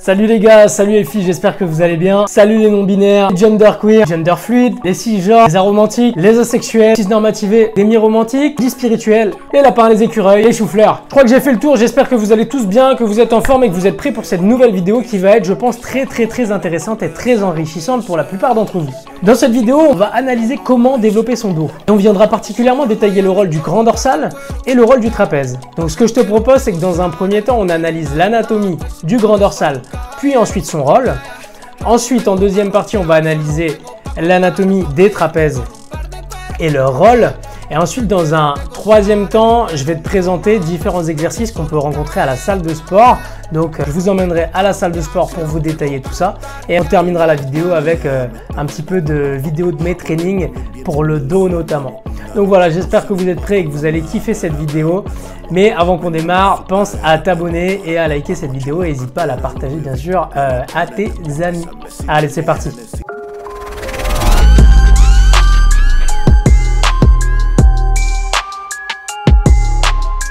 Salut les gars, salut les filles, j'espère que vous allez bien. Salut les non-binaires, les genderqueer, genderfluides, les cisgenres, les aromantiques, les asexuels, les cisnormativés, les mi-romantiques, les spirituels, les lapins, les écureuils, les choux-fleurs. Je crois que j'ai fait le tour, j'espère que vous allez tous bien, que vous êtes en forme et que vous êtes prêts pour cette nouvelle vidéo qui va être, je pense, très intéressante et très enrichissante pour la plupart d'entre vous. Dans cette vidéo, on va analyser comment développer son dos. Et on viendra particulièrement détailler le rôle du grand dorsal et le rôle du trapèze. Donc ce que je te propose, c'est que dans un premier temps, on analyse l'anatomie du grand dorsal, puis ensuite son rôle. Ensuite, en deuxième partie, on va analyser l'anatomie des trapèzes et leur rôle. Et ensuite, dans un troisième temps, je vais te présenter différents exercices qu'on peut rencontrer à la salle de sport. Donc, je vous emmènerai à la salle de sport pour vous détailler tout ça. Et on terminera la vidéo avec un petit peu de vidéo de mes trainings pour le dos notamment. Donc voilà, j'espère que vous êtes prêts et que vous allez kiffer cette vidéo. Mais avant qu'on démarre, pense à t'abonner et à liker cette vidéo. Et n'hésite pas à la partager bien sûr à tes amis. Allez, c'est parti.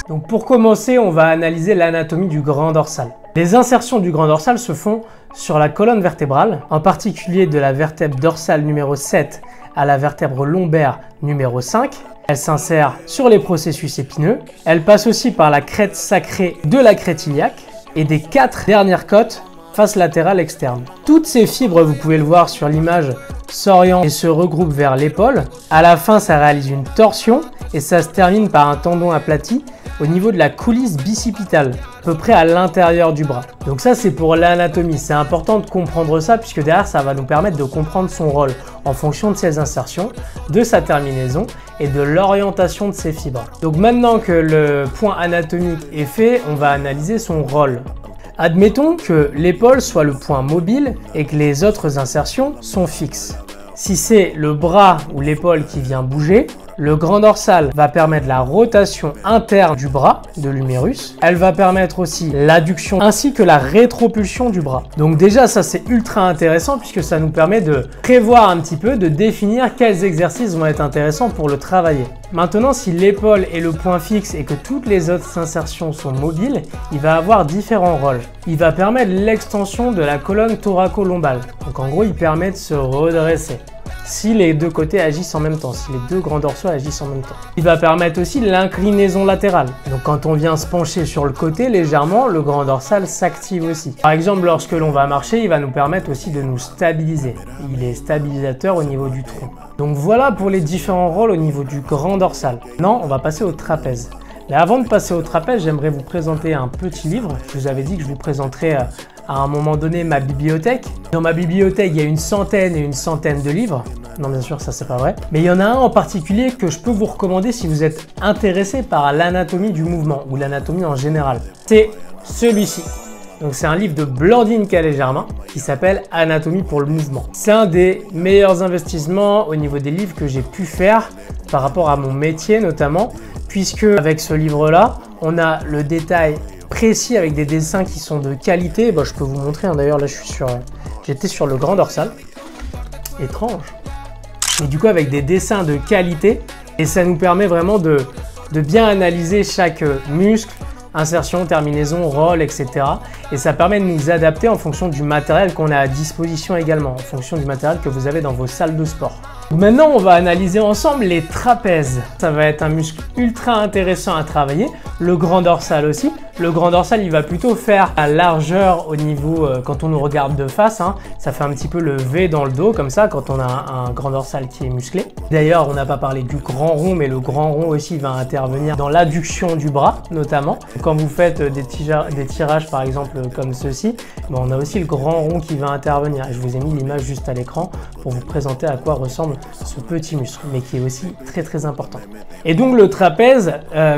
Donc pour commencer, on va analyser l'anatomie du grand dorsal. Les insertions du grand dorsal se font sur la colonne vertébrale, en particulier de la vertèbre dorsale numéro 7 à la vertèbre lombaire numéro 5. Elle s'insère sur les processus épineux. Elle passe aussi par la crête sacrée de la crête iliaque et des 4 dernières côtes face latérale externe. Toutes ces fibres, vous pouvez le voir sur l'image, s'orientent et se regroupent vers l'épaule. À la fin, ça réalise une torsion et ça se termine par un tendon aplati au niveau de la coulisse bicipitale, à peu près à l'intérieur du bras. Donc ça, c'est pour l'anatomie. C'est important de comprendre ça puisque derrière, ça va nous permettre de comprendre son rôle en fonction de ses insertions, de sa terminaison et de l'orientation de ses fibres. Donc maintenant que le point anatomique est fait, on va analyser son rôle. Admettons que l'épaule soit le point mobile et que les autres insertions sont fixes. Si c'est le bras ou l'épaule qui vient bouger, le grand dorsal va permettre la rotation interne du bras, de l'humérus. Elle va permettre aussi l'adduction ainsi que la rétropulsion du bras. Donc déjà, ça c'est ultra intéressant puisque ça nous permet de prévoir un petit peu, de définir quels exercices vont être intéressants pour le travailler. Maintenant, si l'épaule est le point fixe et que toutes les autres insertions sont mobiles, il va avoir différents rôles. Il va permettre l'extension de la colonne thoraco-lombale. Donc en gros, il permet de se redresser si les deux côtés agissent en même temps, si les deux grands dorsaux agissent en même temps. Il va permettre aussi l'inclinaison latérale. Donc quand on vient se pencher sur le côté légèrement, le grand dorsal s'active aussi. Par exemple, lorsque l'on va marcher, il va nous permettre aussi de nous stabiliser. Il est stabilisateur au niveau du tronc. Donc voilà pour les différents rôles au niveau du grand dorsal. Maintenant, on va passer au trapèze. Mais avant de passer au trapèze, j'aimerais vous présenter un petit livre. Je vous avais dit que je vous présenterais à un moment donné ma bibliothèque. Dans ma bibliothèque, il y a une centaine de livres. Non, bien sûr, ça c'est pas vrai. Mais il y en a un en particulier que je peux vous recommander si vous êtes intéressé par l'anatomie du mouvement ou l'anatomie en général. C'est celui-ci. Donc c'est un livre de Blandine Calais-Germain qui s'appelle Anatomie pour le mouvement. C'est un des meilleurs investissements au niveau des livres que j'ai pu faire par rapport à mon métier notamment, puisque avec ce livre-là, on a le détail précis avec des dessins qui sont de qualité. Bon, je peux vous montrer, hein. D'ailleurs là j'étais sur le grand dorsal. Étrange. Et du coup avec des dessins de qualité et ça nous permet vraiment de bien analyser chaque muscle, insertion, terminaison, rôle, etc. Et ça permet de nous adapter en fonction du matériel qu'on a à disposition également, en fonction du matériel que vous avez dans vos salles de sport. Maintenant, on va analyser ensemble les trapèzes. Ça va être un muscle ultra intéressant à travailler. Le grand dorsal aussi. Le grand dorsal, il va plutôt faire la largeur au niveau, quand on nous regarde de face, hein, ça fait un petit peu le V dans le dos, comme ça, quand on a un grand dorsal qui est musclé. D'ailleurs, on n'a pas parlé du grand rond, mais le grand rond aussi va intervenir dans l'adduction du bras, notamment. Quand vous faites des tirages, par exemple, comme ceci, bon, on a aussi le grand rond qui va intervenir. Je vous ai mis l'image juste à l'écran pour vous présenter à quoi ressemble ce petit muscle, mais qui est aussi très important. Et donc le trapèze,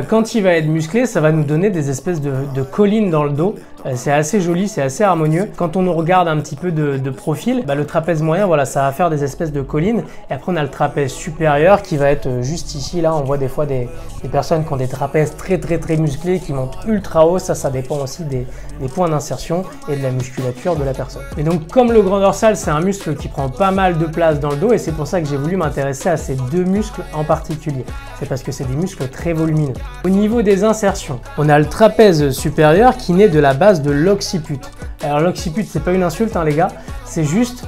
quand il va être musclé, ça va nous donner des espèces de collines dans le dos. C'est assez joli, c'est assez harmonieux. Quand on nous regarde un petit peu de profil, le trapèze moyen, voilà, ça va faire des espèces de collines. Et après, on a le trapèze supérieur qui va être juste ici. Là, on voit des fois des personnes qui ont des trapèzes très musclés, qui montent ultra haut. Ça dépend aussi des points d'insertion et de la musculature de la personne. Et donc, comme le grand dorsal, c'est un muscle qui prend pas mal de place dans le dos et c'est pour ça que j'ai voulu m'intéresser à ces deux muscles en particulier. C'est parce que c'est des muscles très volumineux. Au niveau des insertions, on a le trapèze supérieur qui naît de la base base de l'occiput. Alors l'occiput, c'est pas une insulte hein, les gars, c'est juste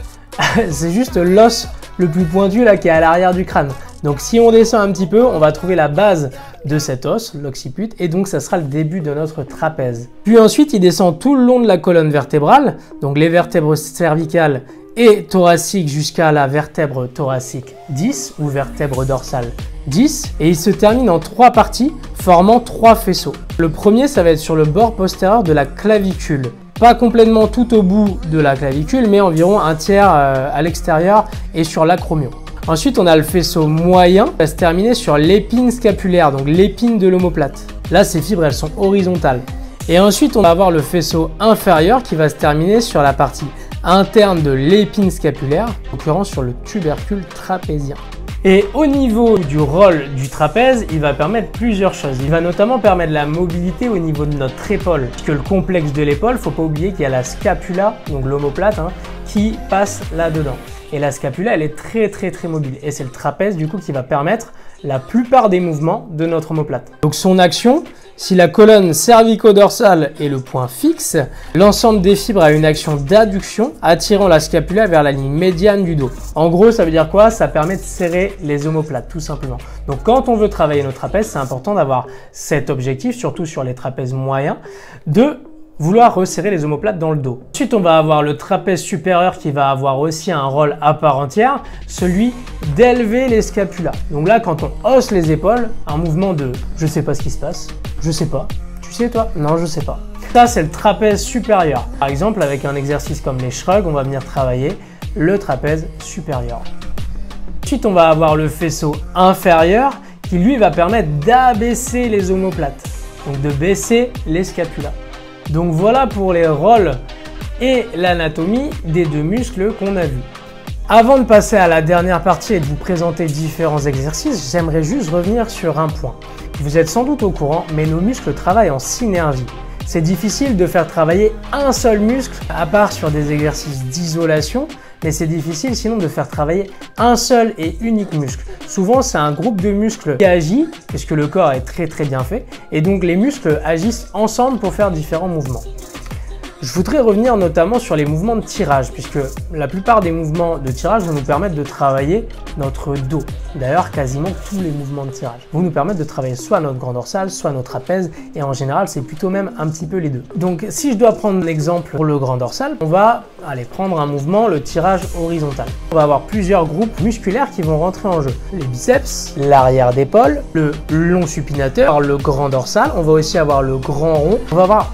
l'os le plus pointu là qui est à l'arrière du crâne. Donc si on descend un petit peu, on va trouver la base de cet os, l'occiput, et donc ça sera le début de notre trapèze. Puis ensuite, il descend tout le long de la colonne vertébrale, donc les vertèbres cervicales et thoraciques jusqu'à la vertèbre thoracique 10 ou vertèbre dorsale 10, et il se termine en 3 parties formant 3 faisceaux. Le premier, ça va être sur le bord postérieur de la clavicule. Pas complètement tout au bout de la clavicule, mais environ un tiers à l'extérieur et sur l'acromion. Ensuite, on a le faisceau moyen qui va se terminer sur l'épine scapulaire, donc l'épine de l'omoplate. Là, ces fibres, elles sont horizontales. Et ensuite, on va avoir le faisceau inférieur qui va se terminer sur la partie interne de l'épine scapulaire, en l'occurrence sur le tubercule trapézien. Et au niveau du rôle du trapèze, il va permettre plusieurs choses. Il va notamment permettre la mobilité au niveau de notre épaule. Puisque le complexe de l'épaule, il ne faut pas oublier qu'il y a la scapula, donc l'omoplate, hein, qui passe là-dedans. Et la scapula, elle est très mobile. Et c'est le trapèze du coup qui va permettre la plupart des mouvements de notre omoplate. Donc son action, si la colonne cervico-dorsale est le point fixe, l'ensemble des fibres a une action d'adduction, attirant la scapula vers la ligne médiane du dos. En gros, ça veut dire quoi? Ça permet de serrer les omoplates, tout simplement. Donc quand on veut travailler nos trapèzes, c'est important d'avoir cet objectif, surtout sur les trapèzes moyens, de vouloir resserrer les omoplates dans le dos. Ensuite, on va avoir le trapèze supérieur qui va avoir aussi un rôle à part entière, celui d'élever les scapulas. Donc là, quand on hausse les épaules, un mouvement de « je sais pas ce qui se passe »,« je sais pas »,« tu sais toi ?»« non, je sais pas ». Ça, c'est le trapèze supérieur. Par exemple, avec un exercice comme les shrugs, on va venir travailler le trapèze supérieur. Ensuite, on va avoir le faisceau inférieur qui, lui, va permettre d'abaisser les omoplates, donc de baisser les scapulas. Donc voilà pour les rôles et l'anatomie des deux muscles qu'on a vus. Avant de passer à la dernière partie et de vous présenter différents exercices, j'aimerais juste revenir sur un point. Vous êtes sans doute au courant, mais nos muscles travaillent en synergie. C'est difficile de faire travailler un seul muscle, à part sur des exercices d'isolation, mais c'est difficile sinon de faire travailler un seul et unique muscle. Souvent, c'est un groupe de muscles qui agit, puisque le corps est très bien fait, et donc les muscles agissent ensemble pour faire différents mouvements. Je voudrais revenir notamment sur les mouvements de tirage, puisque la plupart des mouvements de tirage vont nous permettre de travailler notre dos. D'ailleurs, quasiment tous les mouvements de tirage vont nous permettre de travailler soit notre grand dorsal, soit notre trapèze, et en général, c'est plutôt même un petit peu les deux. Donc, si je dois prendre un exemple pour le grand dorsal, on va aller prendre un mouvement, le tirage horizontal. On va avoir plusieurs groupes musculaires qui vont rentrer en jeu. Les biceps, l'arrière d'épaule, le long supinateur, le grand dorsal, on va aussi avoir le grand rond, on va avoir,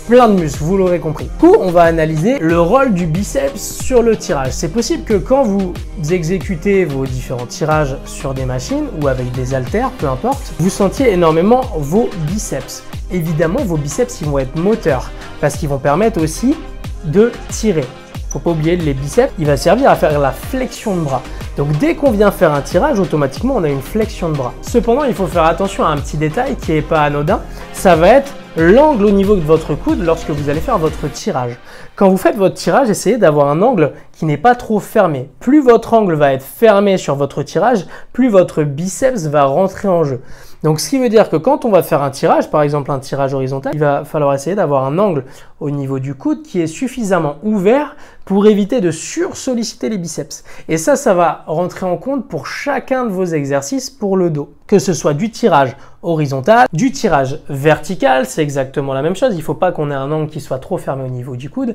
plein de muscles, vous l'aurez compris. Du coup, on va analyser le rôle du biceps sur le tirage. C'est possible que quand vous exécutez vos différents tirages sur des machines ou avec des haltères, peu importe, vous sentiez énormément vos biceps. Évidemment, vos biceps, ils vont être moteurs parce qu'ils vont permettre aussi de tirer. Faut pas oublier, les biceps, il va servir à faire la flexion de bras. Donc dès qu'on vient faire un tirage, automatiquement, on a une flexion de bras. Cependant, il faut faire attention à un petit détail qui n'est pas anodin. Ça va être l'angle au niveau de votre coude lorsque vous allez faire votre tirage. Quand vous faites votre tirage, essayez d'avoir un angle qui n'est pas trop fermé. Plus votre angle va être fermé sur votre tirage, plus votre biceps va rentrer en jeu. Donc ce qui veut dire que quand on va faire un tirage, par exemple un tirage horizontal, il va falloir essayer d'avoir un angle au niveau du coude qui est suffisamment ouvert pour éviter de sursolliciter les biceps. Et ça va rentrer en compte pour chacun de vos exercices pour le dos. Que ce soit du tirage horizontal, du tirage vertical, c'est exactement la même chose. Il ne faut pas qu'on ait un angle qui soit trop fermé au niveau du coude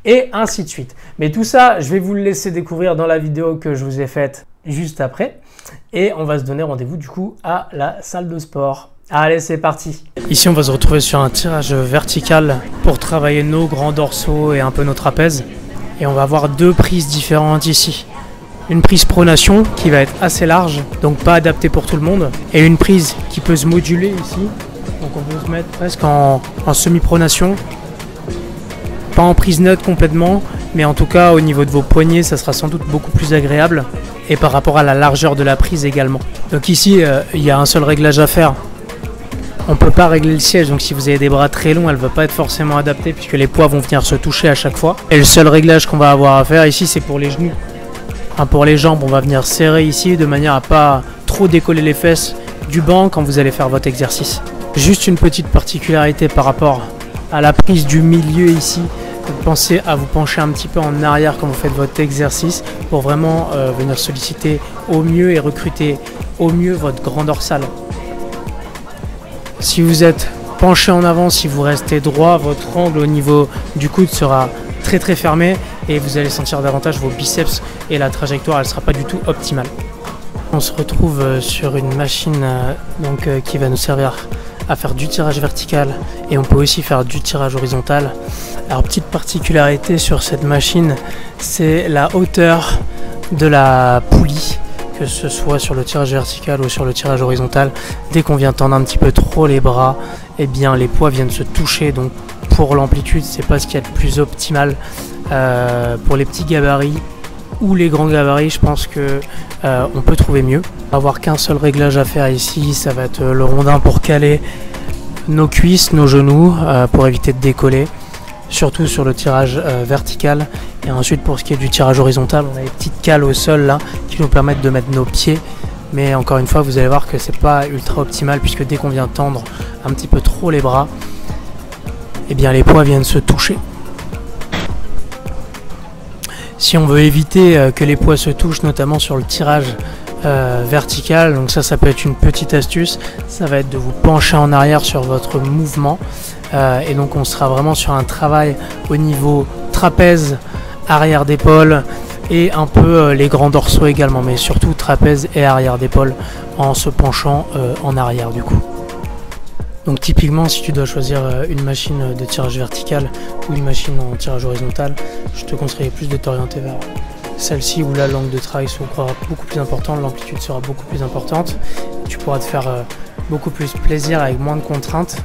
et ainsi de suite. Mais tout ça, je vais vous le laisser découvrir dans la vidéo que je vous ai faite juste après. Et on va se donner rendez-vous du coup à la salle de sport. Allez, c'est parti. Ici, on va se retrouver sur un tirage vertical pour travailler nos grands dorsaux et un peu nos trapèzes. Et on va avoir deux prises différentes ici. Une prise pronation qui va être assez large, donc pas adaptée pour tout le monde. Et une prise qui peut se moduler ici. Donc on peut se mettre presque en semi-pronation. Pas en prise neutre complètement, mais en tout cas au niveau de vos poignets, ça sera sans doute beaucoup plus agréable. Et par rapport à la largeur de la prise également. Donc ici, il y a un seul réglage à faire. On ne peut pas régler le siège, donc si vous avez des bras très longs, elle ne va pas être forcément adaptée puisque les poids vont venir se toucher à chaque fois. Et le seul réglage qu'on va avoir à faire ici, c'est pour les genoux. Pour les jambes, on va venir serrer ici de manière à pas trop décoller les fesses du banc quand vous allez faire votre exercice. Juste une petite particularité par rapport à la prise du milieu ici. Donc pensez à vous pencher un petit peu en arrière quand vous faites votre exercice pour vraiment venir solliciter au mieux et recruter au mieux votre grand dorsal. Si vous êtes penché en avant, si vous restez droit, votre angle au niveau du coude sera très fermé et vous allez sentir davantage vos biceps et la trajectoire elle sera pas du tout optimale. On se retrouve sur une machine qui va nous servir à faire du tirage vertical et on peut aussi faire du tirage horizontal. Alors petite particularité sur cette machine, c'est la hauteur de la poulie, que ce soit sur le tirage vertical ou sur le tirage horizontal. Dès qu'on vient tendre un petit peu trop les bras, eh bien les poids viennent se toucher, donc pour l'amplitude c'est pas ce qu'il y a de plus optimal. Pour les petits gabarits ou les grands gabarits, je pense que on peut trouver mieux. Avoir qu'un seul réglage à faire ici, ça va être le rondin pour caler nos cuisses, nos genoux, pour éviter de décoller, surtout sur le tirage vertical. Et ensuite pour ce qui est du tirage horizontal, on a les petites cales au sol là qui nous permettent de mettre nos pieds, mais encore une fois vous allez voir que c'est pas ultra optimal, puisque dès qu'on vient tendre un petit peu trop les bras, eh bien les poids viennent se toucher. Si on veut éviter que les poids se touchent, notamment sur le tirage vertical, donc ça peut être une petite astuce, ça va être de vous pencher en arrière sur votre mouvement, et donc on sera vraiment sur un travail au niveau trapèze, arrière d'épaule et un peu les grands dorsaux également, mais surtout trapèze et arrière d'épaule en se penchant en arrière du coup. Donc typiquement, si tu dois choisir une machine de tirage vertical ou une machine en tirage horizontal, je te conseillerais plus de t'orienter vers celle-ci, où là l'angle de travail sera beaucoup plus important, l'amplitude sera beaucoup plus importante, tu pourras te faire beaucoup plus plaisir avec moins de contraintes.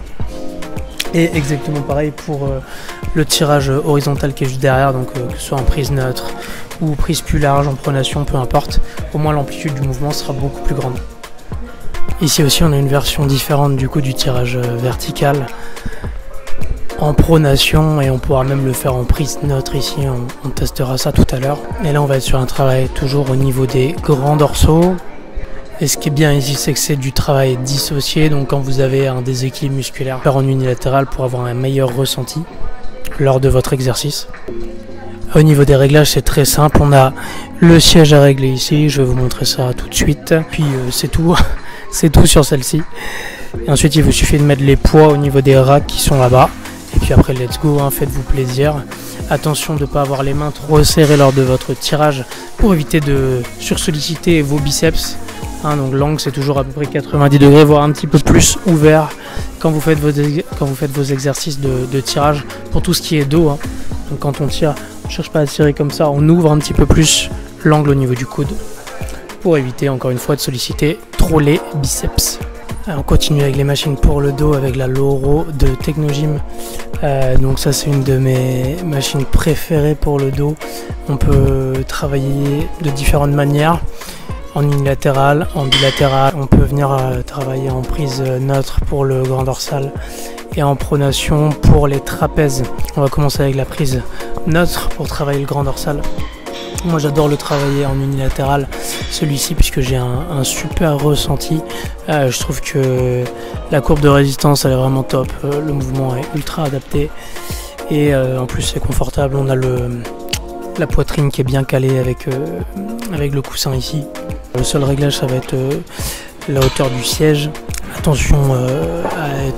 Et exactement pareil pour le tirage horizontal qui est juste derrière, donc que ce soit en prise neutre ou prise plus large, en pronation, peu importe, au moins l'amplitude du mouvement sera beaucoup plus grande. Ici aussi on a une version différente du coup du tirage vertical en pronation, et on pourra même le faire en prise neutre ici, on testera ça tout à l'heure. Et là on va être sur un travail toujours au niveau des grands dorsaux. Et ce qui est bien ici, c'est que c'est du travail dissocié, donc quand vous avez un déséquilibre musculaire, faire en unilatéral pour avoir un meilleur ressenti lors de votre exercice. Au niveau des réglages, c'est très simple, on a le siège à régler ici, je vais vous montrer ça tout de suite, puis c'est tout. C'est tout sur celle-ci. Et ensuite il vous suffit de mettre les poids au niveau des racks qui sont là-bas. Et puis après let's go, hein, faites-vous plaisir. Attention de ne pas avoir les mains trop serrées lors de votre tirage pour éviter de sursolliciter vos biceps. Hein, donc l'angle c'est toujours à peu près 90 degrés, voire un petit peu plus ouvert quand vous faites vos exercices de tirage pour tout ce qui est dos. Hein. Donc quand on tire, on ne cherche pas à tirer comme ça, on ouvre un petit peu plus l'angle au niveau du coude, pour éviter encore une fois de solliciter trop les biceps. Alors, on continue avec les machines pour le dos avec la Loro de Technogym. Donc ça c'est une de mes machines préférées pour le dos. On peut travailler de différentes manières, en unilatéral, en bilatéral. On peut venir travailler en prise neutre pour le grand dorsal et en pronation pour les trapèzes. On va commencer avec la prise neutre pour travailler le grand dorsal. Moi j'adore le travailler en unilatéral, celui-ci, puisque j'ai un super ressenti. Je trouve que la courbe de résistance elle est vraiment top, le mouvement est ultra adapté et en plus c'est confortable. On a la poitrine qui est bien calée avec le coussin ici. Le seul réglage ça va être la hauteur du siège. Attention,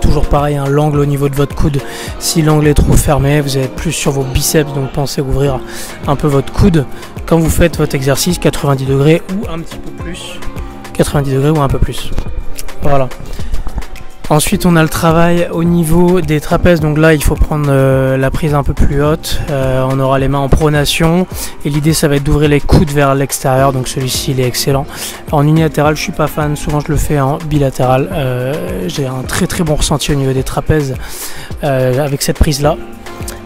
toujours pareil, hein, l'angle au niveau de votre coude. Si l'angle est trop fermé, vous allez être plus sur vos biceps, donc pensez ouvrir un peu votre coude quand vous faites votre exercice, 90 degrés ou un petit peu plus. 90 degrés ou un peu plus. Voilà. Ensuite on a le travail au niveau des trapèzes, donc là il faut prendre la prise un peu plus haute, on aura les mains en pronation et l'idée ça va être d'ouvrir les coudes vers l'extérieur, donc celui-ci il est excellent. En unilatéral je suis pas fan, souvent je le fais en bilatéral, j'ai un très bon ressenti au niveau des trapèzes avec cette prise là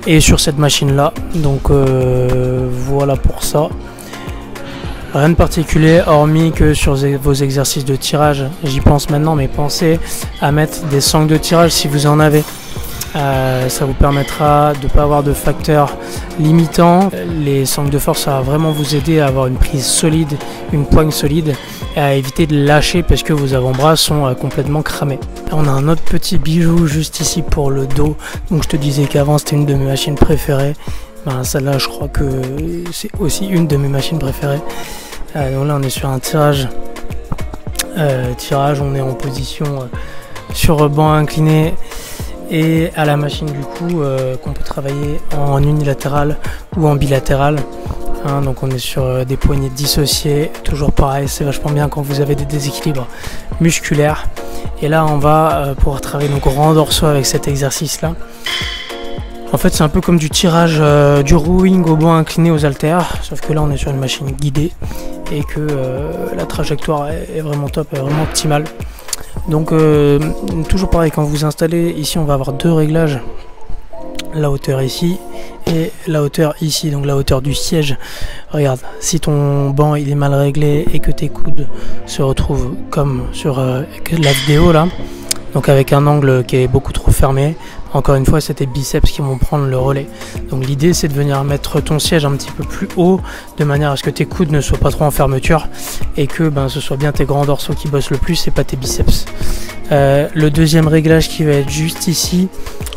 et sur cette machine là, donc voilà pour ça. Rien de particulier hormis que sur vos exercices de tirage, j'y pense maintenant, mais pensez à mettre des sangles de tirage si vous en avez. Ça vous permettra de ne pas avoir de facteurs limitants. Les sangles de force, ça va vraiment vous aider à avoir une prise solide, une poigne solide, et à éviter de lâcher parce que vos avant-bras sont complètement cramés. On a un autre petit bijou juste ici pour le dos. Donc je te disais qu'avant c'était une de mes machines préférées. Ben, celle-là, je crois que c'est aussi une de mes machines préférées. Donc là, on est sur un tirage. On est en position sur banc incliné et à la machine du coup qu'on peut travailler en unilatéral ou en bilatéral. Donc on est sur des poignées dissociées. Toujours pareil, c'est vachement bien quand vous avez des déséquilibres musculaires. Et là, on va pouvoir travailler nos grands dorsaux avec cet exercice-là. En fait, c'est un peu comme du tirage du rowing au banc incliné aux haltères, sauf que là, on est sur une machine guidée et que la trajectoire est vraiment top, est vraiment optimale. Donc, toujours pareil, quand vous installez, ici, on va avoir deux réglages. La hauteur ici et la hauteur ici, donc la hauteur du siège. Regarde, si ton banc il est mal réglé et que tes coudes se retrouvent comme sur la vidéo là, donc avec un angle qui est beaucoup trop fermé, encore une fois c'est tes biceps qui vont prendre le relais. Donc l'idée c'est de venir mettre ton siège un petit peu plus haut de manière à ce que tes coudes ne soient pas trop en fermeture et que ce soit bien tes grands dorsaux qui bossent le plus et pas tes biceps. Le deuxième réglage qui va être juste ici,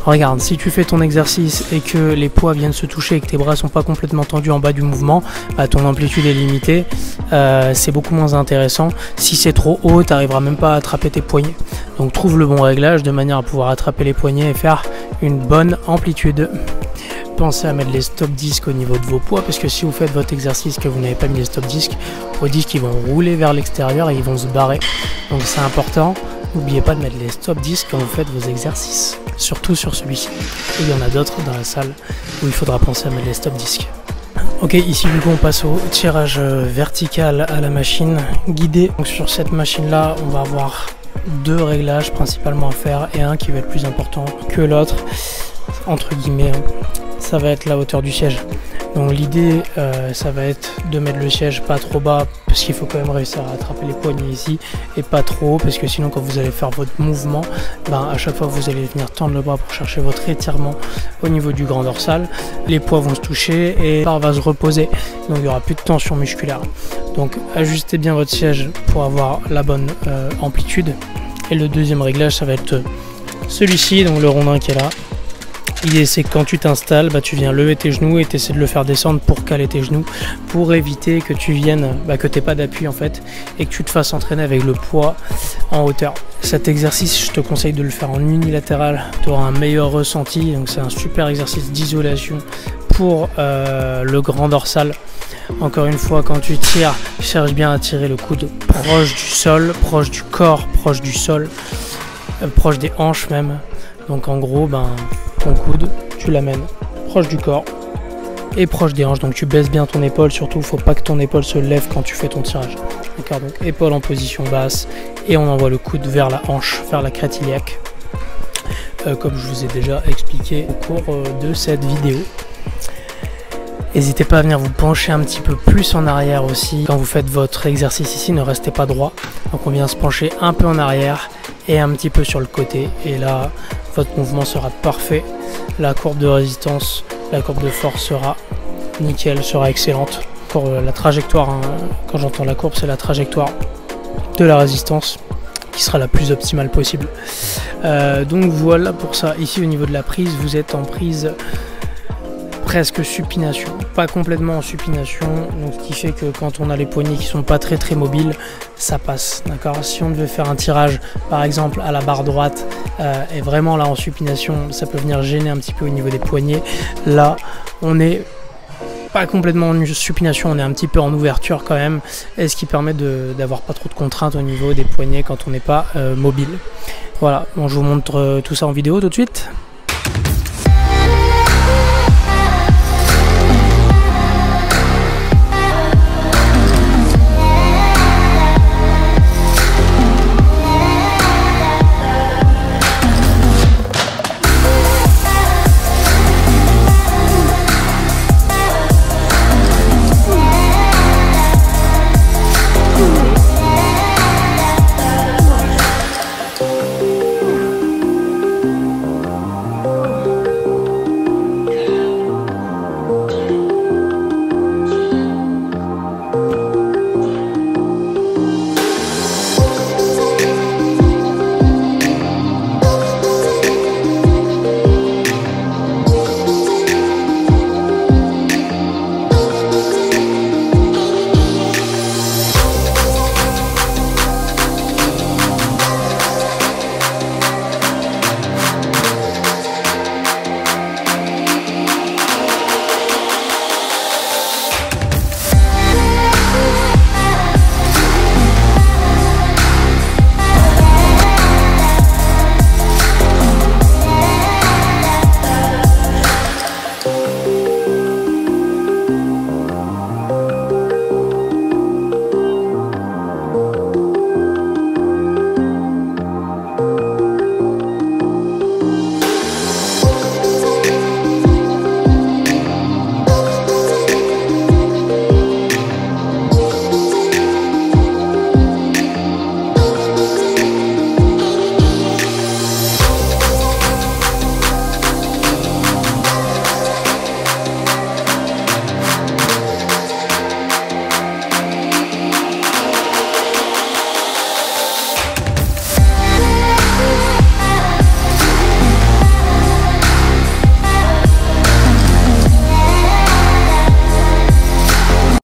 regarde, si tu fais ton exercice et que les poids viennent se toucher et que tes bras sont pas complètement tendus en bas du mouvement, ton amplitude est limitée, c'est beaucoup moins intéressant. Si c'est trop haut, tu n'arriveras même pas à attraper tes poignets. Donc trouve le bon réglage de manière à pouvoir attraper les poignets et faire une bonne amplitude. Pensez à mettre les stop disques au niveau de vos poids, parce que si vous faites votre exercice que vous n'avez pas mis les stop disques, vos disques ils vont rouler vers l'extérieur et ils vont se barrer. Donc c'est important. N'oubliez pas de mettre les stop disques quand vous faites vos exercices, surtout sur celui-ci. Et il y en a d'autres dans la salle où il faudra penser à mettre les stop disques. Ok, ici du coup on passe au tirage vertical à la machine guidée. Donc sur cette machine là, on va avoir deux réglages principalement à faire et un qui va être plus important que l'autre, entre guillemets. Ça va être la hauteur du siège. Donc l'idée ça va être de mettre le siège pas trop bas parce qu'il faut quand même réussir à attraper les poignets ici et pas trop haut, parce que sinon quand vous allez faire votre mouvement, à chaque fois vous allez venir tendre le bras pour chercher votre étirement au niveau du grand dorsal, les poids vont se toucher et le bras va se reposer, donc il n'y aura plus de tension musculaire. Donc ajustez bien votre siège pour avoir la bonne amplitude. Et le deuxième réglage ça va être celui-ci, donc le rondin qui est là. L'idée c'est que quand tu t'installes, tu viens lever tes genoux et tu essaies de le faire descendre pour caler tes genoux, pour éviter que tu viennes, que tu n'aies pas d'appui en fait, et que tu te fasses entraîner avec le poids en hauteur. Cet exercice, je te conseille de le faire en unilatéral, tu auras un meilleur ressenti, donc c'est un super exercice d'isolation pour le grand dorsal. Encore une fois, quand tu tires, cherche bien à tirer le coude proche du sol, proche du corps, proche du sol, proche des hanches même. Donc en gros, ton coude, tu l'amènes proche du corps et proche des hanches. Donc tu baisses bien ton épaule, surtout il ne faut pas que ton épaule se lève quand tu fais ton tirage. D'accord, donc épaule en position basse et on envoie le coude vers la hanche, vers la crête iliaque. Comme je vous ai déjà expliqué au cours de cette vidéo. N'hésitez pas à venir vous pencher un petit peu plus en arrière aussi. Quand vous faites votre exercice ici, ne restez pas droit. Donc on vient se pencher un peu en arrière et un petit peu sur le côté. Et là, votre mouvement sera parfait. La courbe de résistance, la courbe de force sera nickel, sera excellente. Pour la trajectoire, quand j'entends la courbe, c'est la trajectoire de la résistance qui sera la plus optimale possible. Donc voilà pour ça. Ici au niveau de la prise, vous êtes en prise presque supination, pas complètement en supination, donc ce qui fait que quand on a les poignets qui sont pas très mobiles, ça passe, d'accord. Si on devait faire un tirage par exemple à la barre droite et vraiment là en supination, ça peut venir gêner un petit peu au niveau des poignets. Là on est pas complètement en supination, on est un petit peu en ouverture quand même, et ce qui permet d'avoir pas trop de contraintes au niveau des poignets quand on n'est pas mobile. Voilà, bon, je vous montre tout ça en vidéo tout de suite.